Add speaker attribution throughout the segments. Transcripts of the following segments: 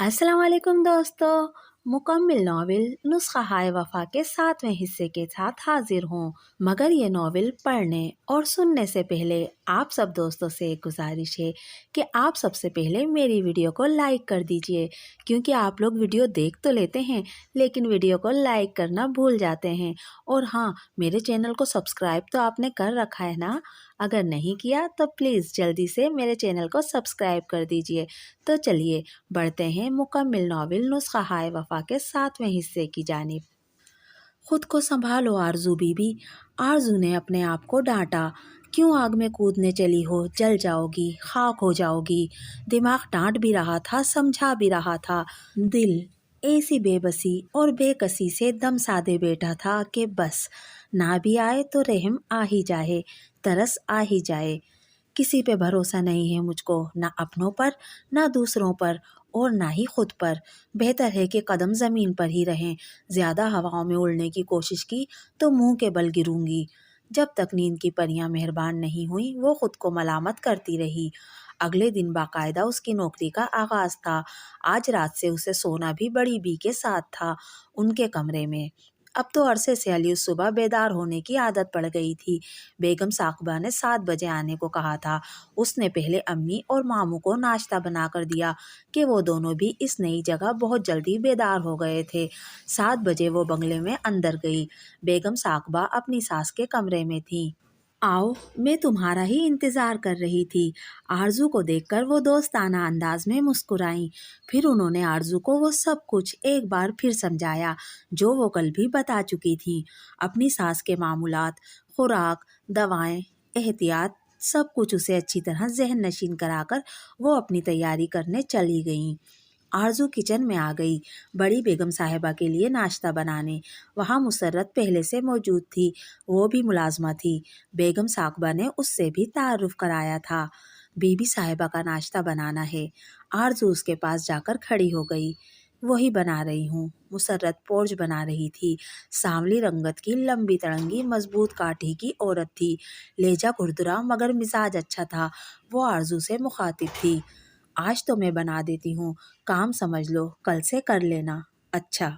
Speaker 1: अस्सलाम वालेकुम दोस्तों। मुकम्मिल नावल नुस्खा हाय वफ़ा के 7वें हिस्से के साथ हाजिर हूँ। मगर ये नावल पढ़ने और सुनने से पहले आप सब दोस्तों से एक गुजारिश है कि आप सबसे पहले मेरी वीडियो को लाइक कर दीजिए, क्योंकि आप लोग वीडियो देख तो लेते हैं लेकिन वीडियो को लाइक करना भूल जाते हैं। और हाँ, मेरे चैनल को सब्सक्राइब तो आपने कर रखा है ना? अगर नहीं किया तो प्लीज़ जल्दी से मेरे चैनल को सब्सक्राइब कर दीजिए। तो चलिए बढ़ते हैं मुकम्मिल नावल नुस्खा हाय वफ़ा के 7वें हिस्से की जानिब। खुद को संभालो आरजू बीबी। आरजू ने अपने आप को डांटा। क्यों आग में कूदने चली हो? जल जाओगी, खाक हो जाओगी। दिमाग डांट भी रहा था, समझा भी रहा था। दिल ऐसी बेबसी और बेकसी से दम साधे बैठा था कि बस ना भी आए तो रहम आ ही जाए, तरस आ ही जाए। किसी पे भरोसा नहीं है मुझको, ना अपनों पर, ना दूसरों पर, और ना ही खुद पर। बेहतर है कि कदम ज़मीन पर ही रहें। ज़्यादा हवाओं में उड़ने की कोशिश की तो मुंह के बल गिरूंगी। जब तक नींद की परियां मेहरबान नहीं हुई, वो खुद को मलामत करती रही। अगले दिन बाकायदा उसकी नौकरी का आगाज़ था। आज रात से उसे सोना भी बड़ी बी के साथ था, उनके कमरे में। अब तो अरसे से अली सुबह बेदार होने की आदत पड़ गई थी। बेगम साकबा ने 7 बजे आने को कहा था। उसने पहले अम्मी और मामू को नाश्ता बना कर दिया कि वो दोनों भी इस नई जगह बहुत जल्दी बेदार हो गए थे। 7 बजे वो बंगले में अंदर गई। बेगम साकबा अपनी सास के कमरे में थी। आओ, मैं तुम्हारा ही इंतज़ार कर रही थी। आरजू को देखकर वो दोस्ताना अंदाज में मुस्कुराईं। फिर उन्होंने आरजू को वो सब कुछ एक बार फिर समझाया जो वो कल भी बता चुकी थी। अपनी सास के मामूलात, खुराक, दवाएं, एहतियात, सब कुछ उसे अच्छी तरह जहन नशीन कराकर वो अपनी तैयारी करने चली गईं। आरजू किचन में आ गई, बड़ी बेगम साहिबा के लिए नाश्ता बनाने। वहाँ मुसर्रत पहले से मौजूद थी, वो भी मुलाजमा थी। बेगम साकबा ने उससे भी तारुफ कराया था। बीबी साहिबा का नाश्ता बनाना है। आरजू उसके पास जाकर खड़ी हो गई। वही बना रही हूँ। मुसर्रत पोर्ज बना रही थी। सांवली रंगत की, लंबी तड़ंगी, मजबूत काठी की औरत थी। लेजा खुरदुरा मगर मिजाज अच्छा था। वो आरजू से मुखातिब थी। आज तो मैं बना देती हूँ, काम समझ लो, कल से कर लेना। अच्छा।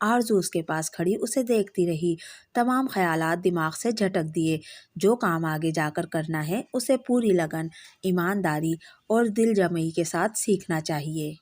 Speaker 1: आरजू उसके पास खड़ी उसे देखती रही। तमाम ख्यालात दिमाग से झटक दिए। जो काम आगे जाकर करना है उसे पूरी लगन, ईमानदारी और दिल जमई के साथ सीखना चाहिए।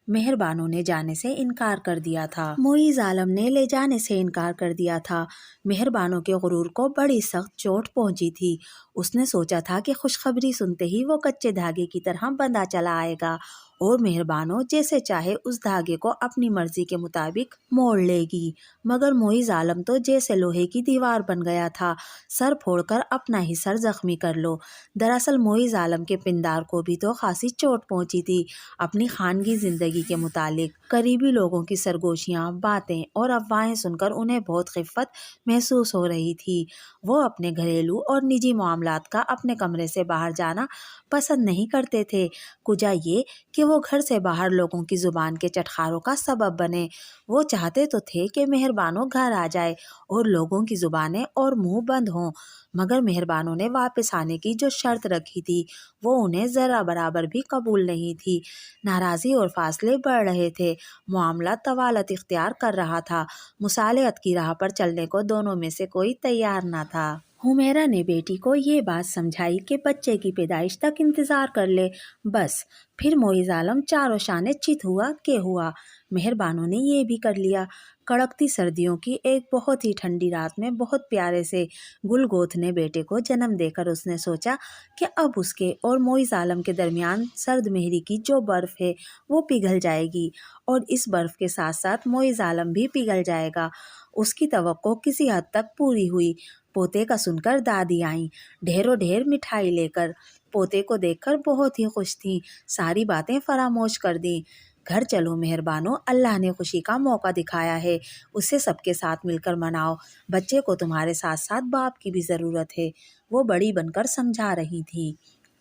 Speaker 1: मेहरबानों ने जाने से इनकार कर दिया था। मुईज़ आलम ने ले जाने से इनकार कर दिया था। मेहरबानों के गुरूर को बड़ी सख्त चोट पहुंची थी। उसने सोचा था कि खुशखबरी सुनते ही वो कच्चे धागे की तरह बंधा चला आएगा और मेहरबानों जैसे चाहे उस धागे को अपनी मर्जी के मुताबिक मोड़ लेगी। मगर मुईज़ आलम तो जैसे लोहे की दीवार बन गया था। सर फोड़कर अपना ही सर जख्मी कर लो। दरअसल मुईज़ आलम के पिंदार को भी तो खासी चोट पहुंची थी। अपनी खानगी जिंदगी के मुतालिक करीबी लोगों की सरगोशियाँ, बातें और अफवाहें सुनकर उन्हें बहुत खिफ़्फ़त महसूस हो रही थी। वो अपने घरेलू और निजी मामलात का अपने कमरे से बाहर जाना पसंद नहीं करते थे। कुजा ये कि वो घर से बाहर लोगों की ज़ुबान के चटखारों का सबब बने। वो चाहते तो थे कि मेहरबानों घर आ जाए और लोगों की ज़ुबानें और मुंह बंद हों, मगर मेहरबानों ने वापस आने की जो शर्त रखी थी वो उन्हें ज़रा बराबर भी कबूल नहीं थी। नाराज़ी और फासले बढ़ रहे थे। मामला तवालत इख्तियार कर रहा था। मुसालहत की राह पर चलने को दोनों में से कोई तैयार न था। हुमैरा ने बेटी को ये बात समझाई कि बच्चे की पैदाइश तक इंतज़ार कर ले, बस। फिर मोइज़ आलम चारों शाने चित हुआ कि हुआ। मेहरबानों ने ये भी कर लिया। कड़कती सर्दियों की एक बहुत ही ठंडी रात में बहुत प्यारे से गुलगोथने बेटे को जन्म देकर उसने सोचा कि अब उसके और मोइज़ आलम के दरमियान सर्द मेहरी की जो बर्फ़ है वो पिघल जाएगी और इस बर्फ़ के साथ साथ मोइज़ आलम भी पिघल जाएगा। उसकी तवक्को किसी हद तक पूरी हुई। पोते का सुनकर दादी आईं, ढेरों ढेर मिठाई लेकर। पोते को देखकर बहुत ही खुश थीं, सारी बातें फरामोश कर दी। घर चलो मेहरबानों, अल्लाह ने खुशी का मौका दिखाया है, उसे सबके साथ मिलकर मनाओ। बच्चे को तुम्हारे साथ साथ बाप की भी ज़रूरत है, वो बड़ी बनकर समझा रही थी।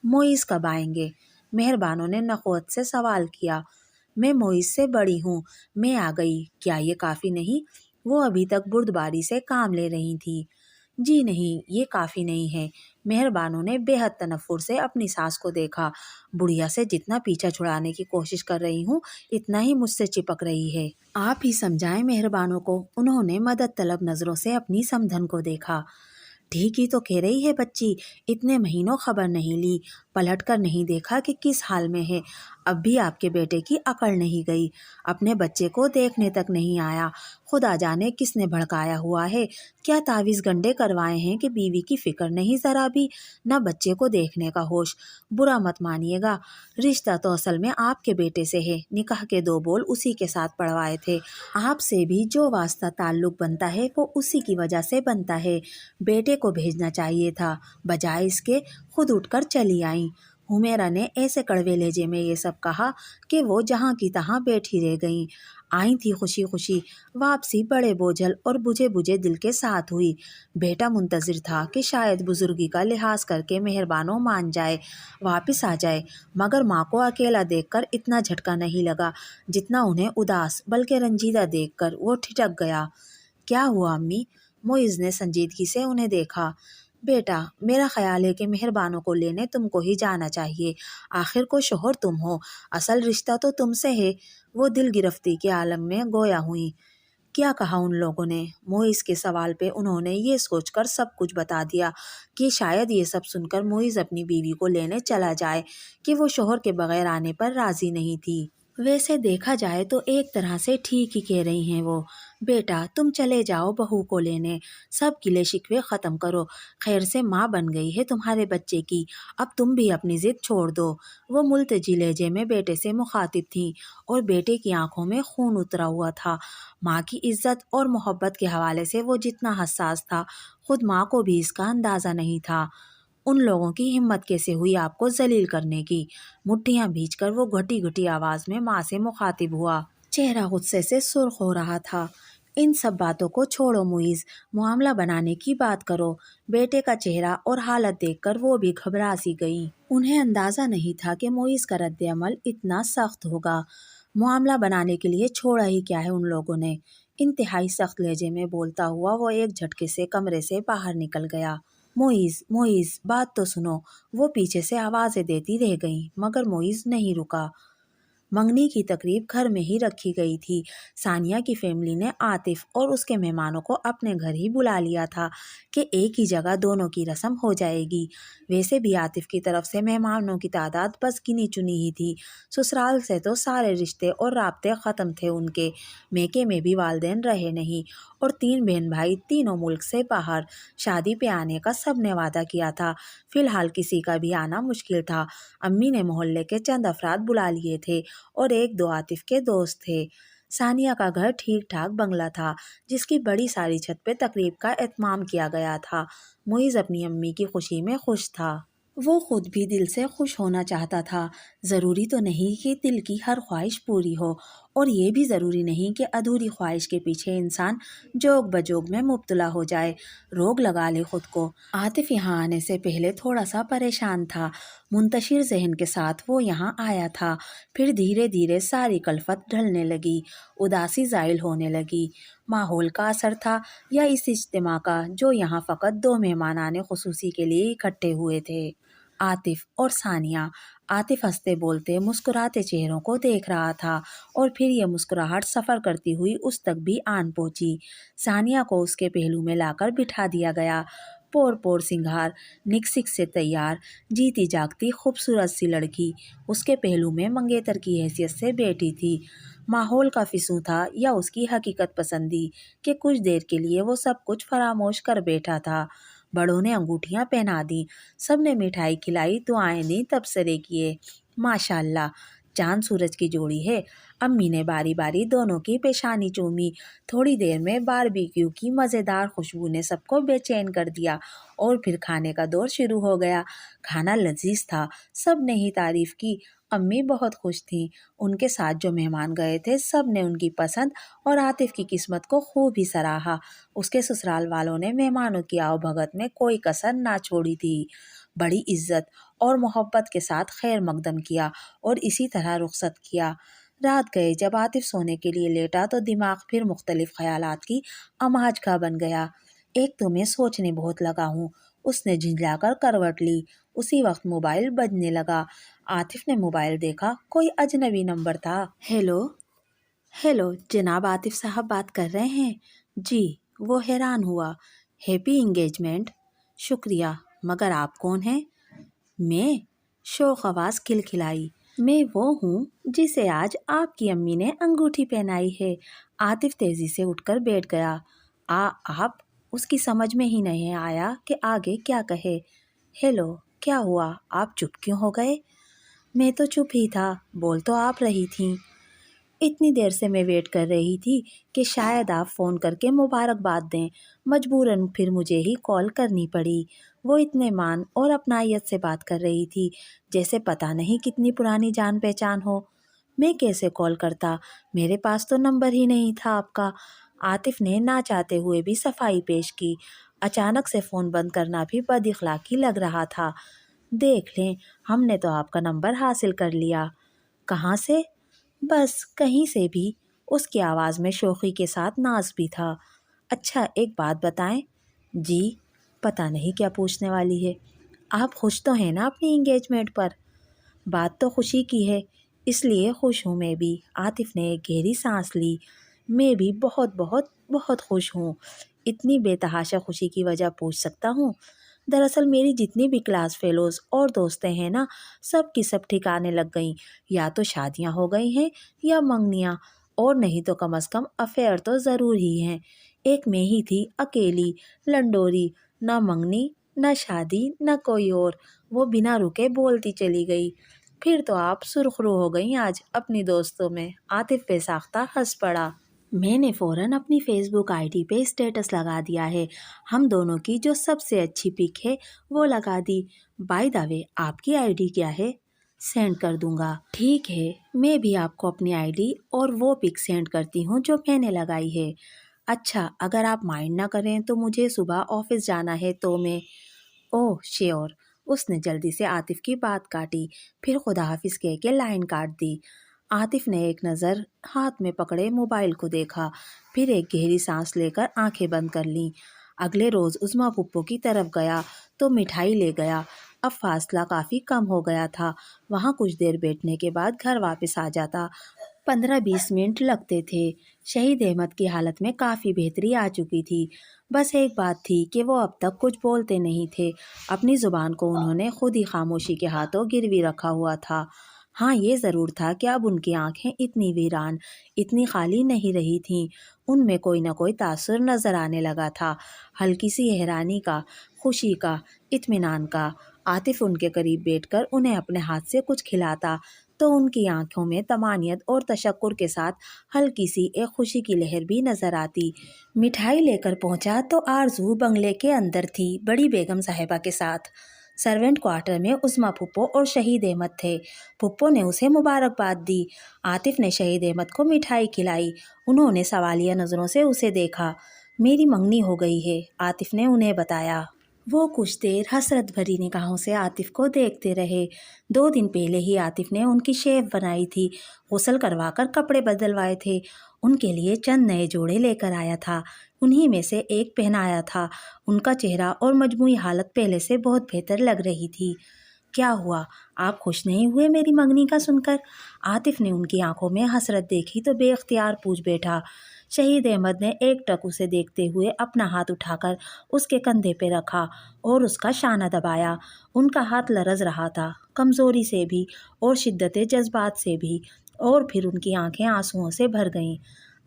Speaker 1: मोइज़ कब आएंगे? मेहरबानों ने नखवत से सवाल किया। मैं मोइज़ से बड़ी हूँ, मैं आ गई, क्या ये काफ़ी नहीं? वो अभी तक बुर्दबारी से काम ले रही थी। جی نہیں، یہ کافی نہیں ہے۔ مہر بانو نے بے حد تنفر سے اپنی ساس کو دیکھا۔ بڑھیا سے جتنا پیچھا چھڑانے کی کوشش کر رہی ہوں اتنا ہی مجھ سے چپک رہی ہے۔ آپ ہی سمجھائیں مہر بانو کو۔ انہوں نے مدد طلب نظروں سے اپنی سمدھن کو دیکھا۔ ٹھیک ہی تو کہہ رہی ہے بچی، اتنے مہینوں خبر نہیں لی، پلٹ کر نہیں دیکھا کہ کس حال میں ہے۔ اب بھی آپ کے بیٹے کی عقل نہیں گئی، اپنے بچے کو دیکھنے تک نہیں آیا۔ خدا جانے کس نے بھڑکایا ہوا ہے، کیا تعویذ گنڈے کروائے ہیں کہ بیوی کی فکر نہیں ذرا بھی، نہ بچے کو دیکھنے کا ہوش۔ برا مت مانیے گا، رشتہ تو اصل میں آپ کے بیٹے سے ہے، نکاح کے 2 بول اسی کے ساتھ پڑھوائے تھے۔ آپ سے بھی جو واسطہ تعلق بنتا ہے وہ اسی کی وجہ سے بنتا ہے۔ بیٹے کو بھیجنا چاہیے تھا، بجائے اس کے خود اٹھ کر چلی آئیں۔ حمیرہ نے ایسے کڑوے لہجے میں یہ سب کہا کہ وہ جہاں کی تہاں بیٹھی رہ گئیں۔ آئی تھی خوشی خوشی، واپسی بڑے بوجھل اور بجھے بجھے دل کے ساتھ ہوئی۔ بیٹا منتظر تھا کہ شاید بزرگی کا لحاظ کر کے مہربانوں مان جائے، واپس آ جائے، مگر ماں کو اکیلا دیکھ کر اتنا جھٹکا نہیں لگا جتنا انہیں اداس بلکہ رنجیدہ دیکھ کر وہ ٹھٹک گیا۔ کیا ہوا امی؟ معیز نے سنجیدگی سے انہیں دیکھا۔ بیٹا، میرا خیال ہے کہ مہربانوں کو لینے تم کو ہی جانا چاہیے، آخر کو شوہر تم ہو، اصل رشتہ تو تم سے ہے۔ وہ دل گرفتی کے عالم میں گویا ہوئیں۔ کیا کہا ان لوگوں نے؟ معیز کے سوال پہ انہوں نے یہ سوچ کر سب کچھ بتا دیا کہ شاید یہ سب سن کر معیز اپنی بیوی کو لینے چلا جائے کہ وہ شوہر کے بغیر آنے پر راضی نہیں تھی۔ ویسے دیکھا جائے تو ایک طرح سے ٹھیک ہی کہہ رہی ہیں وہ۔ بیٹا تم چلے جاؤ بہو کو لینے، سب گلے شکوے ختم کرو، خیر سے ماں بن گئی ہے تمہارے بچے کی، اب تم بھی اپنی ضد چھوڑ دو۔ وہ ملتجی لہجے میں بیٹے سے مخاطب تھیں اور بیٹے کی آنکھوں میں خون اترا ہوا تھا۔ ماں کی عزت اور محبت کے حوالے سے وہ جتنا حساس تھا، خود ماں کو بھی اس کا اندازہ نہیں تھا۔ ان لوگوں کی ہمت کیسے ہوئی آپ کو ذلیل کرنے کی؟ مٹھیاں بھیج کر وہ گھٹی گھٹی آواز میں ماں سے مخاطب ہوا۔ چہرہ غصے سے سرخ ہو رہا تھا۔ ان سب باتوں کو چھوڑو معیز، معاملہ بنانے کی بات کرو۔ بیٹے کا چہرہ اور حالت دیکھ کر وہ بھی گھبرا سی گئی۔ انہیں اندازہ نہیں تھا کہ معیز کا رد عمل اتنا سخت ہوگا۔ معاملہ بنانے کے لیے چھوڑا ہی کیا ہے ان لوگوں نے؟ انتہائی سخت لہجے میں بولتا ہوا وہ ایک جھٹکے سے کمرے سے باہر نکل گیا۔ معیز، معیز، بات تو سنو۔ وہ پیچھے سے آوازیں دیتی رہ گئیں مگر معیز نہیں رکا۔ منگنی کی تقریب گھر میں ہی رکھی گئی تھی۔ ثانیہ کی فیملی نے عاطف اور اس کے مہمانوں کو اپنے گھر ہی بلا لیا تھا کہ ایک ہی جگہ دونوں کی رسم ہو جائے گی۔ ویسے بھی عاطف کی طرف سے مہمانوں کی تعداد بس گنی چنی ہی تھی۔ سسرال سے تو سارے رشتے اور رابطے ختم تھے ان کے، میکے میں بھی والدین رہے نہیں، اور 3 بہن بھائی تینوں ملک سے باہر۔ شادی پہ آنے کا سب نے وعدہ کیا تھا، فی الحال کسی کا بھی آنا مشکل تھا۔ امی نے محلے کے چند افراد بلا لیے تھے اور 1-2 عاطف کے دوست تھے۔ ثانیہ کا گھر ٹھیک ٹھاک بنگلہ تھا جس کی بڑی ساری چھت پہ تقریب کا اہتمام کیا گیا تھا۔ معیز اپنی امی کی خوشی میں خوش تھا۔ وہ خود بھی دل سے خوش ہونا چاہتا تھا۔ ضروری تو نہیں کہ دل کی ہر خواہش پوری ہو، اور یہ بھی ضروری نہیں کہ ادھوری خواہش کے پیچھے انسان جوگ بجوگ میں مبتلا ہو جائے، روگ لگا لے خود کو۔ عاطف یہاں آنے سے پہلے تھوڑا سا پریشان تھا۔ منتشر ذہن کے ساتھ وہ یہاں آیا تھا، پھر دھیرے دھیرے ساری کلفت ڈھلنے لگی، اداسی زائل ہونے لگی۔ ماحول کا اثر تھا یا اس اجتماع کا جو یہاں فقط 2 مہمانان خصوصی کے لیے اکٹھے ہوئے تھے، عاطف اور ثانیہ۔ عاطف ہنستے بولتے مسکراتے چہروں کو دیکھ رہا تھا اور پھر یہ مسکراہٹ سفر کرتی ہوئی اس تک بھی آن پہنچی۔ ثانیہ کو اس کے پہلو میں لا کر بٹھا دیا گیا۔ پور پور سنگھار نکسک سے تیار، جیتی جاگتی خوبصورت سی لڑکی اس کے پہلو میں منگیتر کی حیثیت سے بیٹھی تھی۔ ماحول کا فسوں تھا یا اس کی حقیقت پسندی کہ کچھ دیر کے لیے وہ سب کچھ فراموش کر بیٹھا تھا۔ بڑوں نے انگوٹھیاں پہنا دیں، سب نے مٹھائی کھلائی، دعائیں دیں، تبصرے کیے۔ ماشاءاللہ چاند سورج کی جوڑی ہے۔ امی نے باری باری دونوں کی پیشانی چومی۔ تھوڑی دیر میں باربیکیو کی مزیدار خوشبو نے سب کو بے چین کر دیا اور پھر کھانے کا دور شروع ہو گیا۔ کھانا لذیذ تھا، سب نے ہی تعریف کی۔ امی بہت خوش تھیں۔ ان کے ساتھ جو مہمان گئے تھے سب نے ان کی پسند اور عاطف کی قسمت کو خوب ہی سراہا۔ اس کے سسرال والوں نے مہمانوں کی آؤ بھگت میں کوئی کسر نہ چھوڑی تھی، بڑی عزت اور محبت کے ساتھ خیر مقدم کیا اور اسی طرح رخصت کیا۔ رات گئے جب عاطف سونے کے لیے لیٹا تو دماغ پھر مختلف خیالات کی امہج کا بن گیا۔ एक तो मैं सोचने बहुत लगा हूँ। उसने झिंझलाकर करवट ली। उसी वक्त मोबाइल बजने लगा। आतिफ ने मोबाइल देखा, कोई अजनबी नंबर था। हेलो हेलो, जनाब आतिफ साहब बात कर रहे हैं? जी। वो हैरान हुआ। Happy engagement. शुक्रिया, मगर आप कौन हैं? मैं? शोख आवाज़ खिलखिलाई। मैं वो हूँ जिसे आज आपकी अम्मी ने अंगूठी पहनाई है। आतिफ तेजी से उठकर बैठ गया। आप? उसकी समझ में ही नहीं आया कि आगे क्या कहे। हेलो, क्या हुआ? आप चुप क्यों हो गए? मैं तो चुप ही था, बोल तो आप रही थीं। इतनी देर से मैं वेट कर रही थी कि शायद आप फ़ोन करके मुबारकबाद दें। मजबूरन फिर मुझे ही कॉल करनी पड़ी। वो इतने मान और अपनायत से बात कर रही थी जैसे पता नहीं कितनी पुरानी जान पहचान हो। मैं कैसे कॉल करता? मेरे पास तो नंबर ही नहीं था आपका। आतिफ ने ना चाहते हुए भी सफाई पेश की। अचानक से फ़ोन बंद करना भी बदइखलाकी लग रहा था। देख लें, हमने तो आपका नंबर हासिल कर लिया। कहाँ से? बस कहीं से भी। उसकी आवाज़ में शोखी के साथ नाज भी था। अच्छा, एक बात बताएं। जी। पता नहीं क्या पूछने वाली है। आप खुश तो हैं ना अपनी इंगेजमेंट पर? बात तो खुशी की है, इसलिए खुश हूँ मैं भी। आतिफ ने एक गहरी सांस ली। मैं भी बहुत बहुत बहुत खुश हूँ। इतनी बेतहाशा खुशी की वजह पूछ सकता हूँ? दरअसल मेरी जितनी भी क्लास फेलोज़ और दोस्तें हैं ना, सब की सब ठिकाने लग गईं। या तो शादियाँ हो गई हैं या मंगनियाँ, और नहीं तो कम से कम अफेयर तो ज़रूर ही हैं। एक मैं ही थी अकेली, लंडोरी, ना मंगनी न शादी न कोई और। वो बिना रुके बोलती चली गई। फिर तो आप सुरखरू हो गई आज अपनी दोस्तों में। आतिफ बेसाख्ता हंस पड़ा। मैंने फ़ौरन अपनी फ़ेसबुक आईडी पे स्टेटस लगा दिया है। हम दोनों की जो सबसे अच्छी पिक है वो लगा दी। बाय द वे, आपकी आईडी क्या है? सेंड कर दूंगा। ठीक है, मैं भी आपको अपनी आईडी और वो पिक सेंड करती हूँ जो मैंने लगाई है। अच्छा, अगर आप माइंड ना करें तो मुझे सुबह ऑफिस जाना है, तो मैं। Oh sure. उसने जल्दी से आतिफ की बात काटी, फिर खुदा हाफिज कह के लाइन काट दी। आतिफ ने एक नज़र हाथ में पकड़े मोबाइल को देखा, फिर एक गहरी सांस लेकर आंखें बंद कर लीं। अगले रोज़ उस्मा पुप्पो की तरफ गया तो मिठाई ले गया। अब फासला काफ़ी कम हो गया था। वहाँ कुछ देर बैठने के बाद घर वापस आ जाता। 15-20 मिनट लगते थे। शहीद अहमद की हालत में काफ़ी बेहतरी आ चुकी थी। बस एक बात थी कि वो अब तक कुछ बोलते नहीं थे। अपनी ज़ुबान को उन्होंने खुद ही खामोशी के हाथों गिरवी रखा हुआ था। हाँ, ये ज़रूर था कि अब उनकी आंखें इतनी वीरान, इतनी खाली नहीं रही थीं। उनमें कोई न कोई तासुर नज़र आने लगा था, हल्की सी हैरानी का, खुशी का, इत्मीनान का। आतिफ उनके करीब बैठकर उन्हें अपने हाथ से कुछ खिलाता तो उनकी आंखों में तमानियत और तशक्कुर के साथ हल्की सी एक खुशी की लहर भी नजर आती। मिठाई लेकर पहुंचा तो आरजू बंगले के अंदर थी, बड़ी बेगम साहिबा के साथ। सर्वेंट क्वार्टर में उस्मा फुप्पो और शहीद अहमद थे। फुप्पो ने उसे मुबारकबाद दी। आतिफ ने शहीद अहमद को मिठाई खिलाई। उन्होंने सवालिया नज़रों से उसे देखा। मेरी मंगनी हो गई है, आतिफ ने उन्हें बताया। वो कुछ देर हसरत भरी निगाहों से आतिफ को देखते रहे। 2 दिन पहले ही आतिफ ने उनकी शेव बनाई थी, गुस्ल करवाकर कपड़े बदलवाए थे, उनके लिए चंद नए जोड़े लेकर आया था, उन्हीं में से एक पहनाया था। उनका चेहरा और मजमूई हालत पहले से बहुत बेहतर लग रही थी। क्या हुआ, आप खुश नहीं हुए मेरी मंगनी का सुनकर? आतिफ ने उनकी आंखों में हसरत देखी तो बेख्तियार पूछ बैठा। शहीद अहमद ने एक टक उसे देखते हुए अपना हाथ उठाकर उसके कंधे पे रखा और उसका शाना दबाया। उनका हाथ लरज रहा था, कमज़ोरी से भी और शिद्दत जज्बात से भी, और फिर उनकी आंखें आंसुओं से भर गईं।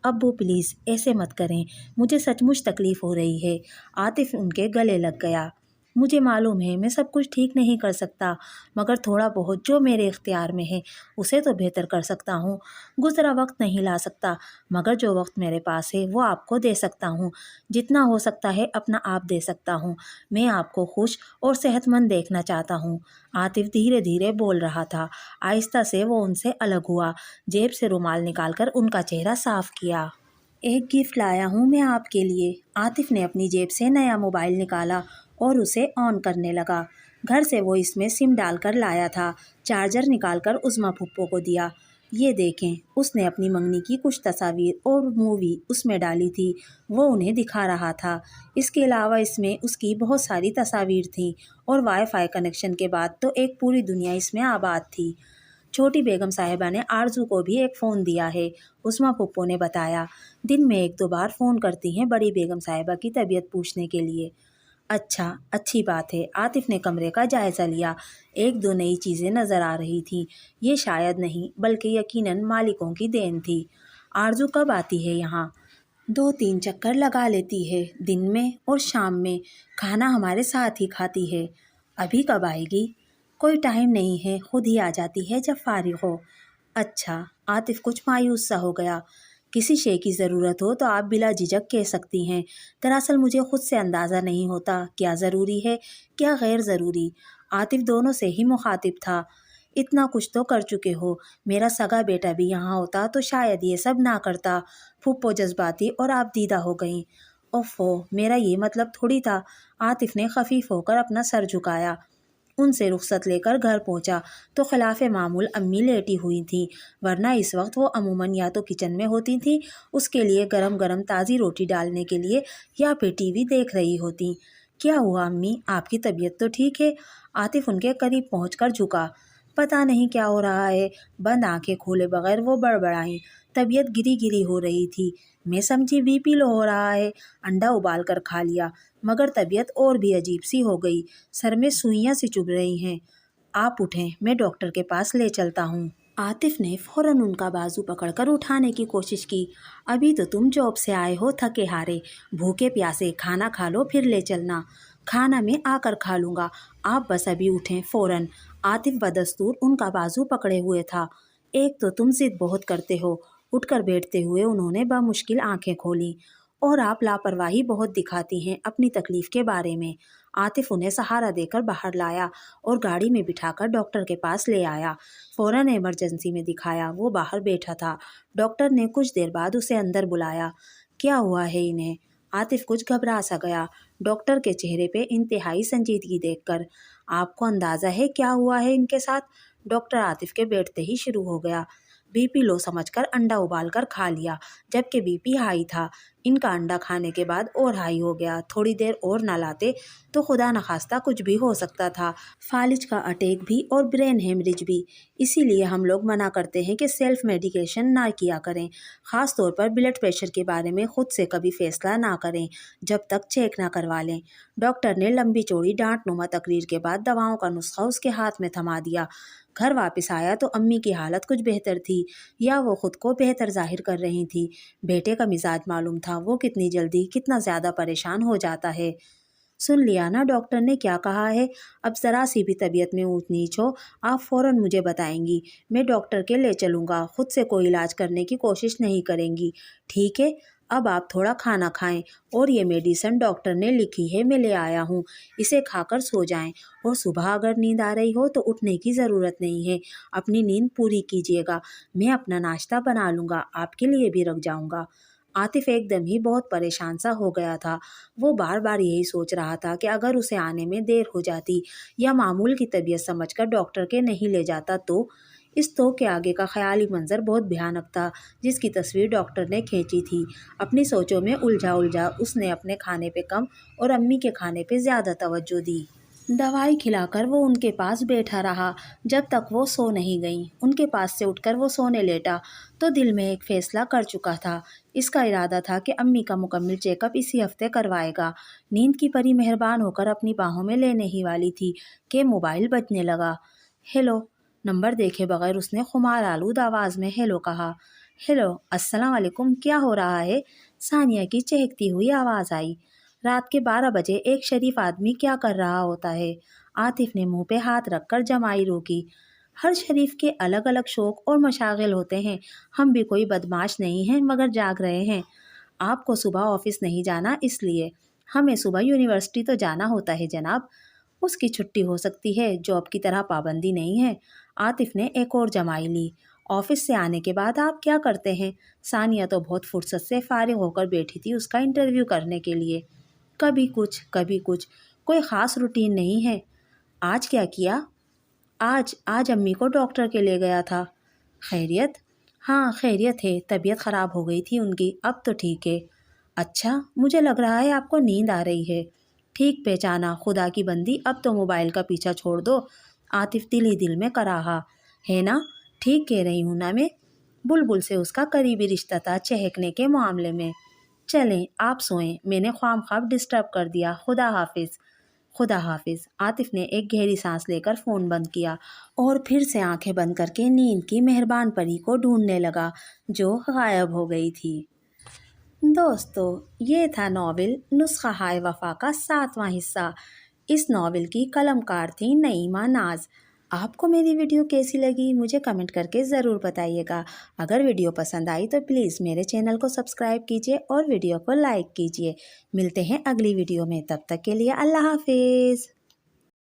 Speaker 1: अब्बू प्लीज़ ऐसे मत करें, मुझे सचमुच तकलीफ़ हो रही है। आतिफ उनके गले लग गया। मुझे मालूम है मैं सब कुछ ठीक नहीं कर सकता, मगर थोड़ा बहुत जो मेरे इख्तियार में है उसे तो बेहतर कर सकता हूँ। गुज़रा वक्त नहीं ला सकता, मगर जो वक्त मेरे पास है वो आपको दे सकता हूँ। जितना हो सकता है अपना आप दे सकता हूँ। मैं आपको खुश और सेहतमंद देखना चाहता हूँ। आतिफ धीरे धीरे बोल रहा था। आहिस्ता से वो उनसे अलग हुआ, जेब से रुमाल निकालकर उनका चेहरा साफ किया। एक गिफ्ट लाया हूँ मैं आपके लिए। आतिफ ने अपनी जेब से नया मोबाइल निकाला और उसे ऑन करने लगा। घर से वो इसमें सिम डालकर लाया था। चार्जर निकालकर उस्मा फुप्पो को दिया। یہ دیکھیں، اس نے اپنی منگنی کی کچھ تصاویر اور مووی اس میں ڈالی تھی، وہ انہیں دکھا رہا تھا۔ اس کے علاوہ اس میں اس کی بہت ساری تصاویر تھیں اور وائی فائی کنیکشن کے بعد تو ایک پوری دنیا اس میں آباد تھی۔ چھوٹی بیگم صاحبہ نے آرزو کو بھی ایک فون دیا ہے، عظمیٰ پھپھو نے بتایا۔ دن میں 1-2 بار فون کرتی ہیں بڑی بیگم صاحبہ کی طبیعت پوچھنے کے لیے۔ اچھا، اچھی بات ہے۔ عاطف نے کمرے کا جائزہ لیا۔ 1-2 نئی چیزیں نظر آ رہی تھیں۔ یہ شاید نہیں بلکہ یقیناً مالکوں کی دین تھی۔ آرزو کب آتی ہے یہاں؟ 2-3 چکر لگا لیتی ہے، دن میں اور شام میں۔ کھانا ہمارے ساتھ ہی کھاتی ہے۔ ابھی کب آئے گی؟ کوئی ٹائم نہیں ہے، خود ہی آ جاتی ہے جب فارغ ہو۔ اچھا، عاطف کچھ مایوس سا ہو گیا۔ کسی شے کی ضرورت ہو تو آپ بلا جھجک کہہ سکتی ہیں۔ دراصل مجھے خود سے اندازہ نہیں ہوتا کیا ضروری ہے کیا غیر ضروری۔ عاطف دونوں سے ہی مخاطب تھا۔ اتنا کچھ تو کر چکے ہو، میرا سگا بیٹا بھی یہاں ہوتا تو شاید یہ سب نہ کرتا۔ پھپھو جذباتی اور آپ دیدہ ہو گئیں۔ اوفو، میرا یہ مطلب تھوڑی تھا۔ عاطف نے خفیف ہو کر اپنا سر جھکایا۔ ان سے رخصت لے کر گھر پہنچا تو خلاف معمول امی لیٹی ہوئی تھیں، ورنہ اس وقت وہ عموماً یا تو کچن میں ہوتی تھیں، اس کے لیے گرم گرم تازی روٹی ڈالنے کے لیے، یا پھر ٹی وی دیکھ رہی ہوتیں۔ کیا ہوا امی، آپ کی طبیعت تو ٹھیک ہے؟ عاطف ان کے قریب پہنچ کر جھکا۔ پتہ نہیں کیا ہو رہا ہے، بند آنکھیں کھولے بغیر وہ بڑبڑائیں۔ طبیعت گری گری ہو رہی تھی۔ میں سمجھی بی پی لو ہو رہا ہے، انڈا ابال کر کھا لیا، مگر طبیعت اور بھی عجیب سی ہو گئی، سر میں سوئیاں سی چبھ رہی ہیں۔ آپ اٹھیں، میں ڈاکٹر کے پاس لے چلتا ہوں۔ عاطف نے فوراً ان کا بازو پکڑ کر اٹھانے کی کوشش کی۔ ابھی تو تم جاب سے آئے ہو تھکے ہارے، بھوکے پیاسے، کھانا کھا لو پھر لے چلنا۔ کھانا میں آ کر کھا لوں گا، آپ بس ابھی اٹھیں فوراً۔ عاطف بدستور ان کا بازو پکڑے ہوئے تھا۔ ایک تو تم ضد بہت کرتے ہو۔ اٹھ کر بیٹھتے ہوئے انہوں نے بمشکل آنکھیں کھولیں۔ اور آپ لاپرواہی بہت دکھاتی ہیں اپنی تکلیف کے بارے میں۔ عاطف انہیں سہارا دے کر باہر لایا اور گاڑی میں بٹھا کر ڈاکٹر کے پاس لے آیا۔ فوراً ایمرجنسی میں دکھایا۔ وہ باہر بیٹھا تھا۔ ڈاکٹر نے کچھ دیر بعد اسے اندر بلایا۔ کیا ہوا ہے انہیں؟ عاطف کچھ گھبرا سا گیا ڈاکٹر کے چہرے پہ انتہائی سنجیدگی دیکھ کر۔ آپ کو اندازہ ہے کیا ہوا ہے ان کے ساتھ؟ ڈاکٹر عاطف کے بیٹھتے ہی شروع ہو گیا۔ بی پی لو سمجھ کر انڈا ابال کر کھا لیا، جبکہ بی پی ہائی تھا۔ ان کا انڈا کھانے کے بعد اور ہائی ہو گیا، تھوڑی دیر اور نہ لاتے تو خدا نخواستہ کچھ بھی ہو سکتا تھا، فالج کا اٹیک بھی اور برین ہیمریج بھی۔ اسی لیے ہم لوگ منع کرتے ہیں کہ سیلف میڈیکیشن نہ کیا کریں، خاص طور پر بلڈ پریشر کے بارے میں خود سے کبھی فیصلہ نہ کریں جب تک چیک نہ کروا لیں۔ ڈاکٹر نے لمبی چوڑی ڈانٹ نما تقریر کے بعد دواؤں کا نسخہ اس کے ہاتھ میں تھما دیا۔ گھر واپس آیا تو امی کی حالت کچھ بہتر تھی، یا وہ خود کو بہتر ظاہر کر رہی تھی۔ بیٹے کا مزاج معلوم تھا، وہ کتنی جلدی کتنا زیادہ پریشان ہو جاتا ہے۔ سن لیا نا ڈاکٹر نے کیا کہا ہے؟ اب ذرا سی بھی طبیعت میں اونچ نیچ ہو آپ فوراً مجھے بتائیں گی، میں ڈاکٹر کے لے چلوں گا، خود سے کوئی علاج کرنے کی کوشش نہیں کریں گی، ٹھیک ہے؟ اب آپ تھوڑا کھانا کھائیں، اور یہ میڈیسن ڈاکٹر نے لکھی ہے میں لے آیا ہوں، اسے کھا کر سو جائیں، اور صبح اگر نیند آ رہی ہو تو اٹھنے کی ضرورت نہیں ہے، اپنی نیند پوری کیجیے گا، میں اپنا ناشتہ بنا لوں گا، آپ کے لیے بھی رکھ جاؤں گا۔ عاطف ایک دم ہی بہت پریشان سا ہو گیا تھا۔ وہ بار بار یہی سوچ رہا تھا کہ اگر اسے آنے میں دیر ہو جاتی یا معمول کی طبیعت سمجھ کر ڈاکٹر کے نہیں لے جاتا تو۔ اس تو کے آگے کا خیالی منظر بہت بھیانک تھا، جس کی تصویر ڈاکٹر نے کھینچی تھی۔ اپنی سوچوں میں الجھا اس نے اپنے کھانے پہ کم اور امی کے کھانے پہ زیادہ توجہ دی۔ دوائی کھلا کر وہ ان کے پاس بیٹھا رہا جب تک وہ سو نہیں گئیں۔ ان کے پاس سے اٹھ کر وہ سونے لیٹا تو دل میں ایک فیصلہ کر چکا تھا۔ اس کا ارادہ تھا کہ امی کا مکمل چیک اپ اسی ہفتے کروائے گا۔ نیند کی پری مہربان ہو کر اپنی باہوں میں لینے ہی والی تھی کہ موبائل بجنے لگا۔ ہیلو، نمبر دیکھے بغیر اس نے خمار آلود آواز میں ہیلو کہا۔ ہیلو، السلام علیکم، کیا ہو رہا ہے؟ ثانیہ کی چہکتی ہوئی آواز آئی۔ رات کے 12 بجے ایک شریف آدمی کیا کر رہا ہوتا ہے؟ عاطف نے منہ پہ ہاتھ رکھ کر جمائی روکی۔ ہر شریف کے الگ الگ شوق اور مشاغل ہوتے ہیں، ہم بھی کوئی بدماش نہیں ہیں مگر جاگ رہے ہیں۔ آپ کو صبح آفس نہیں جانا اس لیے، ہمیں صبح یونیورسٹی تو جانا ہوتا ہے جناب۔ اس کی چھٹی ہو سکتی ہے، جاب کی طرح پابندی نہیں ہے۔ عاطف نے ایک اور جمائی لی۔ آفس سے آنے کے بعد آپ کیا کرتے ہیں؟ ثانیہ تو بہت فرصت سے فارغ ہو کر بیٹھی تھی اس کا انٹرویو کرنے کے لیے۔ کبھی کچھ، کوئی خاص روٹین نہیں ہے۔ آج کیا کیا؟ آج امی کو ڈاکٹر کے لے گیا تھا۔ خیریت؟ हाँ खैरियत है, तबीयत ख़राब हो गई थी उनकी, अब तो ठीक है। अच्छा, मुझे लग रहा है आपको नींद आ रही है। ठीक पहचाना, खुदा की बंदी, अब तो मोबाइल का पीछा छोड़ दो। आतिफ दिल ही दिल में कराहा, है ना? ठीक कह रही हूँ ना मैं? बुलबुल से उसका करीबी रिश्ता था चहकने के मामले में। चलें आप सोएं, मैंने ख्वाम डिस्टर्ब कर दिया। खुदा हाफिज़। खुदा हाफिज़। आतिफ ने एक गहरी सांस लेकर फ़ोन बंद किया और फिर से आंखें बंद करके नींद की मेहरबान परी को ढूंढने लगा जो गायब हो गई थी। दोस्तों, ये था नावल नुस्खा हाय वफ़ा का 7वां हिस्सा। इस नावल की कलमकार थी नईमा नाज। आपको मेरी वीडियो कैसी लगी मुझे कमेंट करके ज़रूर बताइएगा। अगर वीडियो पसंद आई तो प्लीज़ मेरे चैनल को सब्सक्राइब कीजिए और वीडियो को लाइक कीजिए। मिलते हैं अगली वीडियो में, तब तक के लिए अल्लाह हाफिज़।